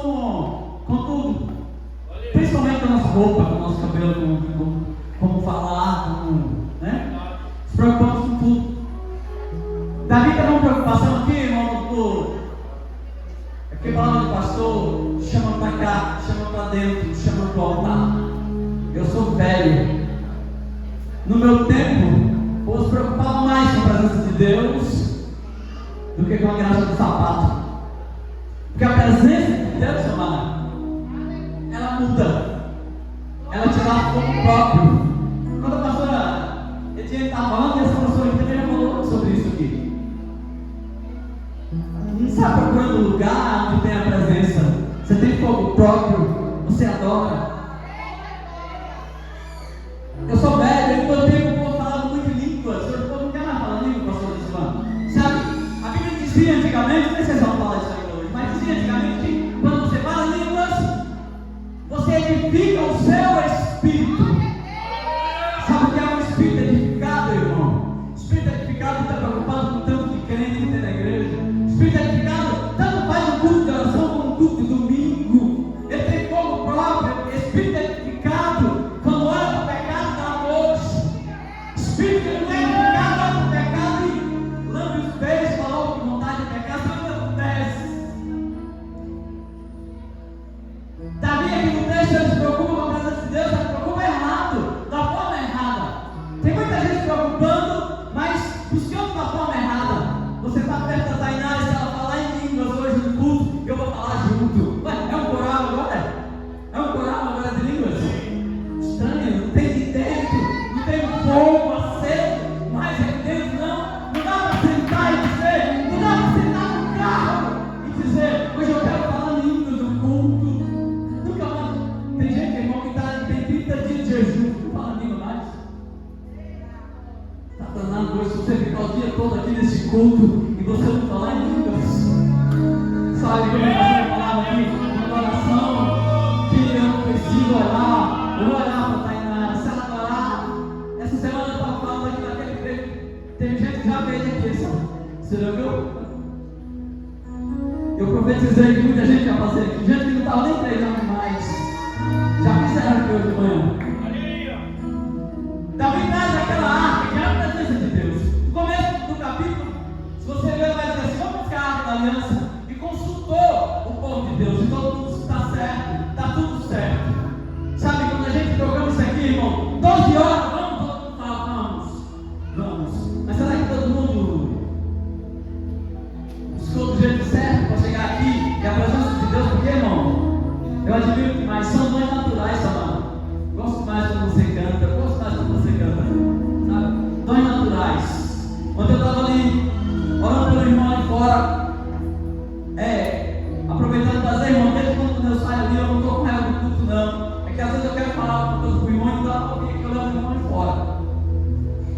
com tudo, principalmente com a nossa roupa, com o nosso cabelo, com como falar, né? Se preocupamos com tudo. Davi tem uma preocupação aqui, irmão, aqui a palavra do pastor chama para cá, chama para dentro, chama para o altar. Eu sou velho. No meu tempo, eu se preocupava mais com a presença de Deus do que com a graça do sapato. Porque a presença de Deus, amada, ela muda, ela te dá fogo próprio. Quando a pastora Ediane está falando, e essa pastora também já falou sobre isso aqui. Não está procurando lugar onde tem a presença. Você tem fogo próprio, você adora. Eu sou velho, eu tenho o povo falando muito línguas. Hoje o povo não quer mais falar língua, pastor Islã. Sabe? A Bíblia dizia antigamente, não sei se vocês vão falar disso ainda hoje, mas dizia antigamente que quando você fala línguas, você edifica o seu espírito. Sabe o que é um espírito edificado, irmão? Espírito edificado não está preocupado com tanto de crente que tem na igreja. Espírito edificado tanto faz um culto de oração como um culto de domingo. Ele tem fogo próprio. Espírito edificado, quando olha para o pecado, dá nojo. Espírito que não é edificado, olha para o pecado e lambe os pés, falou com vontade de pecar, sabe o que acontece? Davi aqui no texto, ele se preocupa com a presença de Deus, ele se preocupa errado, da forma errada. Tem muita gente se preocupando, mas buscando da forma errada. Você está perto da Tainá e se ela falar em línguas hoje no culto, eu vou falar junto. Ué, é um coral agora? É um coral agora de línguas? Estranho, não tem de dentro, não tem fogo aceso, mas é dentro não. Não dá para sentar e dizer, não dá para sentar no carro e dizer, hoje eu quero falar línguas no culto. Nunca mais. Tem gente, irmão, que tem 30 dias de jejum, não fala língua mais. Está danado hoje, se você ficar o dia todo aqui nesse culto e você não falar em línguas. Sabe como é que você falava aqui no coração? Que eu não preciso orar. Eu vou orar para Tainá. Se ela orar, essa semana eu estava falando aqui naquele treino. Tem gente que já fez aqui, sabe? Você já viu? Eu profetizei que muita gente ia fazer aqui. Gente que não estava nem treinando mais. Já fizeram aqui hoje de manhã. Davi traz aquela arca que é a presença de Deus. No começo do capítulo, se você ver, vai dizer assim: vamos buscar a arca da aliança. E consultou o povo de Deus. E todo mundo está certo, está tudo certo. Sabe, quando a gente programa isso aqui, irmão, 12 horas, vamos, todo mundo fala, vamos. Mas será que todo mundo buscou do jeito certo para chegar aqui? E a presença de Deus, porque, irmão, eu admiro demais, são dons naturais, amado. Gosto mais quando você canta, sabe? Dons naturais. Ontem eu estava ali, orando pelo irmão ali fora, aproveitando das irmãs, desde quando eu saio ali, eu não estou com ela no culto, não. É que às vezes eu quero falar alguma coisa com o irmão e dá para ouvir que eu levo o irmão ali fora.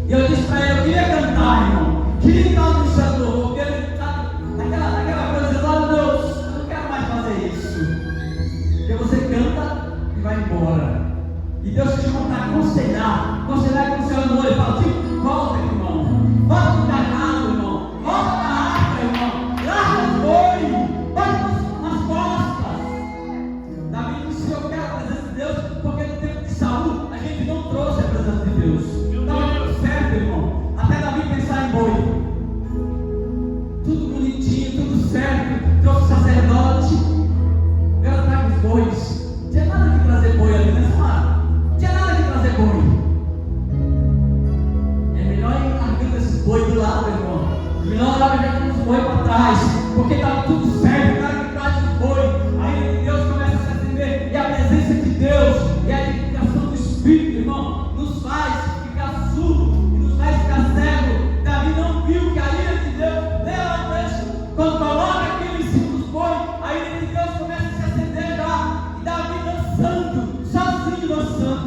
E eu disse para ele, eu queria cantar, irmão. Queria estar no céu do louvor, porque ele está naquela coisa de lá, Deus, eu não quero mais fazer isso. Porque você canta e vai embora. E Deus te chama para aconselhar. Aconselhar com o Senhor no olho e fala, tipo, volta, irmão. Volta para o cajado, irmão. Volta para a arca, irmão. Larga o boi. Volta nas costas. Davi disse, eu quero a presença de Deus, porque no tempo de Saul, a gente não trouxe a presença de Deus. Estava tudo certo, irmão. Até Davi pensar em boi. Tudo bonitinho, tudo certo. Trouxe o sacerdote. Agora traga os bois. Não tinha nada que trazer boi ali, né, Samara? Não tinha nada que trazer boi. É melhor ir largando esses boi do lado, irmão. Melhor largar os boi para trás. Porque estava tudo certo, o cara que traz os boi. Aí Deus começa a se acender. E a presença de Deus e a edificação do Espírito, irmão, nos faz ficar surdo e nos faz ficar cego. Davi não viu que a ira de Deus, leva o texto, quando coloca aquilo em cima dos boi, a ira de Deus começa a se acender já. E Davi dançando, sozinho dançando.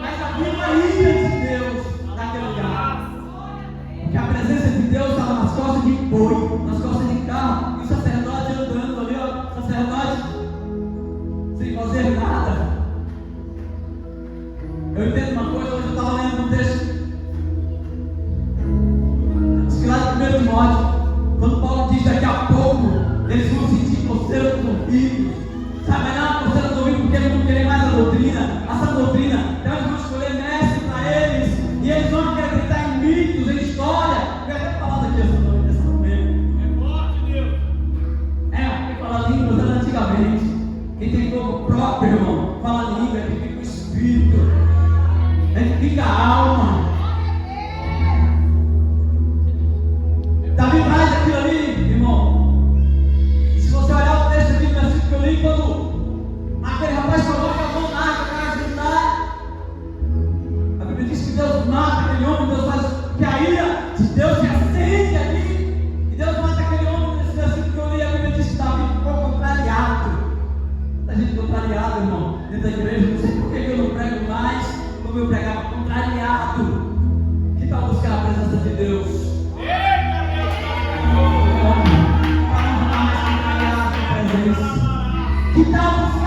Mas havia uma ira de Deus naquele lugar. Porque a presença de Deus estava nas costas de boi, nas costas de carro, e o sacerdote andando ali, ó, sacerdote, sem fazer nada. Eu entendo uma coisa, hoje eu estava lendo um texto, diz que lá de 1 Timóteo, quando Paulo diz daqui a pouco, eles vão sentir você ouvidos. Sabe, não, você nos ouvidos porque eles vão querer mais a doutrina. Essa doutrina, então eles vão escolher mestre para eles. E eles vão acreditar em mitos, em história. Eu ia até falar daqui essa manhã. É forte, Deus. Porque fala línguas era antigamente. Quem tem fogo próprio, irmão, fala língua, é que fica o espírito, é que fica a alma. Davi traz aquilo ali, irmão. Se você olhar o texto aqui do versículo que eu li, quando aquele rapaz coloca a mão na água para ajudar, a Bíblia diz que Deus mata aquele homem, Deus faz que a ira de Deus se acende ali, e Deus mata aquele homem. Nesse versículo que eu li, a Bíblia diz que Davi ficou contrariado. Muita gente contrariada, irmão, dentro da igreja. Não sei por que eu não prego mais como eu pregava, contrariado. Que tal buscar a presença de Deus? Que tal